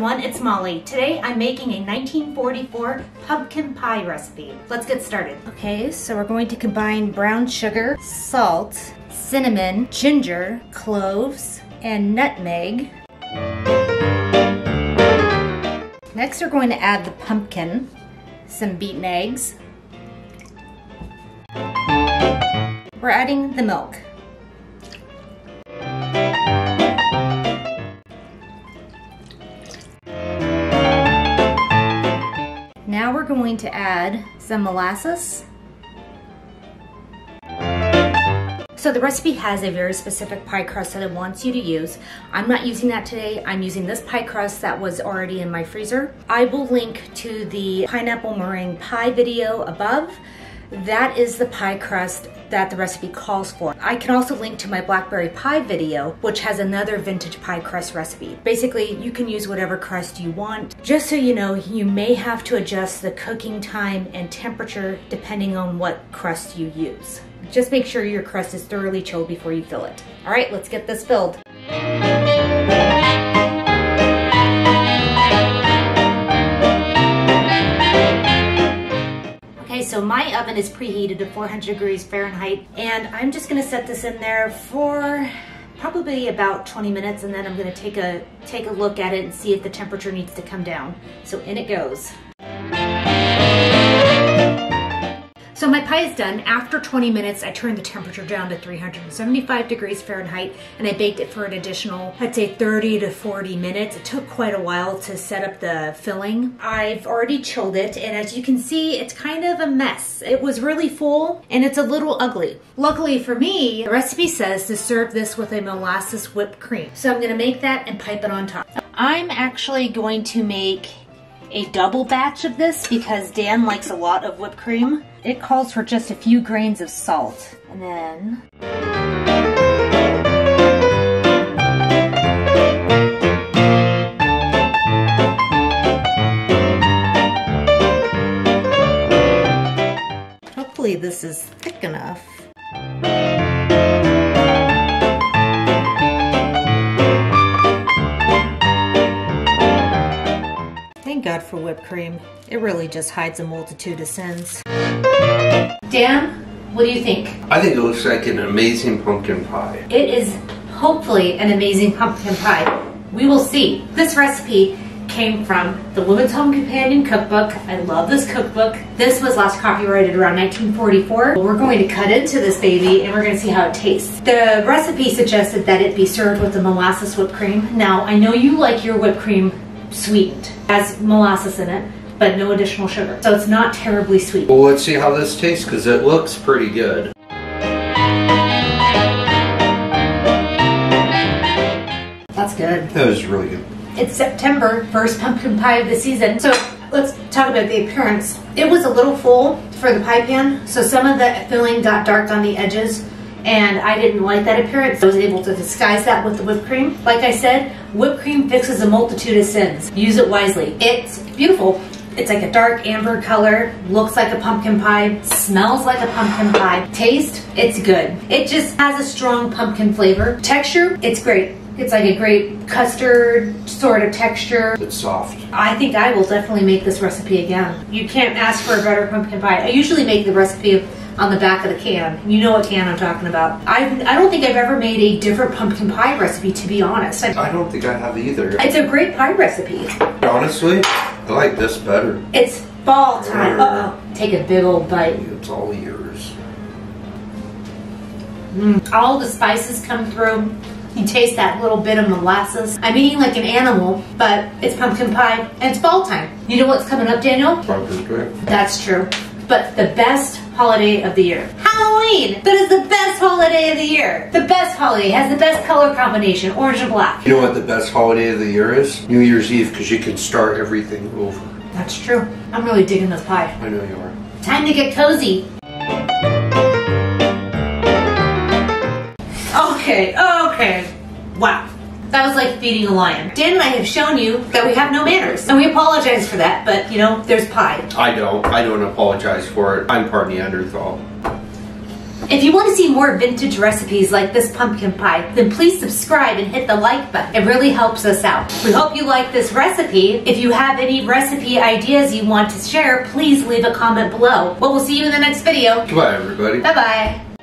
everyone, it's Molly. Today I'm making a 1944 pumpkin pie recipe. Let's get started. Okay, so we're going to combine brown sugar, salt, cinnamon, ginger, cloves, and nutmeg. Next we're going to add the pumpkin, some beaten eggs. We're adding the milk. Now we're going to add some molasses. So the recipe has a very specific pie crust that it wants you to use. I'm not using that today. I'm using this pie crust that was already in my freezer. I will link to the pineapple meringue pie video above. That is the pie crust that the recipe calls for. I can also link to my blackberry pie video, which has another vintage pie crust recipe. Basically, you can use whatever crust you want. Just so you know, you may have to adjust the cooking time and temperature depending on what crust you use. Just make sure your crust is thoroughly chilled before you fill it. All right, let's get this filled. So my oven is preheated to 400 degrees Fahrenheit, and I'm just gonna set this in there for probably about 20 minutes, and then I'm gonna take a look at it and see if the temperature needs to come down. So in it goes. So my pie is done. After 20 minutes, I turned the temperature down to 375 degrees Fahrenheit, and I baked it for an additional, I'd say 30 to 40 minutes. It took quite a while to set up the filling. I've already chilled it, and as you can see, it's kind of a mess. It was really full, and it's a little ugly. Luckily for me, the recipe says to serve this with a molasses whipped cream. So I'm gonna make that and pipe it on top. I'm actually going to make a double batch of this because Dan likes a lot of whipped cream. It calls for just a few grains of salt. And then hopefully this is thick enough. Thank God for whipped cream. It really just hides a multitude of sins. Dan, what do you think? I think it looks like an amazing pumpkin pie. It is hopefully an amazing pumpkin pie. We will see. This recipe came from the Women's Home Companion cookbook. I love this cookbook. This was last copyrighted around 1944. We're going to cut into this baby and we're going to see how it tastes. The recipe suggested that it be served with the molasses whipped cream. Now, I know you like your whipped cream sweetened. It has molasses in it, but no additional sugar. So it's not terribly sweet. Well, let's see how this tastes because it looks pretty good. That's good. That was really good. It's September, first pumpkin pie of the season. So let's talk about the appearance. It was a little full for the pie pan, so some of the filling got dark on the edges, and I didn't like that appearance. I was able to disguise that with the whipped cream. Like I said, whipped cream fixes a multitude of sins. Use it wisely. It's beautiful. It's like a dark amber color, looks like a pumpkin pie, smells like a pumpkin pie. Taste, it's good. It just has a strong pumpkin flavor. Texture, it's great. It's like a great custard sort of texture. It's soft. I think I will definitely make this recipe again. You can't ask for a better pumpkin pie. I usually make the recipe on the back of the can. You know what can I'm talking about. I don't think I've ever made a different pumpkin pie recipe, to be honest. I don't think I have either. It's a great pie recipe. Honestly, I like this better. It's fall time. Uh-oh. Take a big old bite. It's all yours. All the spices come through. You taste that little bit of molasses. I'm eating like an animal, but it's pumpkin pie and it's fall time. You know what's coming up, Daniel? Pumpkin pie. That's true. But the best holiday of the year. Halloween! That is the best holiday of the year. The best holiday has the best color combination, orange and black. You know what the best holiday of the year is? New Year's Eve, because you can start everything over. That's true. I'm really digging this pie. I know you are. Time to get cozy. Okay. Wow. That was like feeding a lion. Dan and I have shown you that we have no manners, and we apologize for that, but you know, there's pie. I don't apologize for it. I'm part Neanderthal. If you want to see more vintage recipes like this pumpkin pie, then please subscribe and hit the like button. It really helps us out. We hope you like this recipe. If you have any recipe ideas you want to share, please leave a comment below. Well, we'll see you in the next video. Goodbye, everybody. Bye-bye.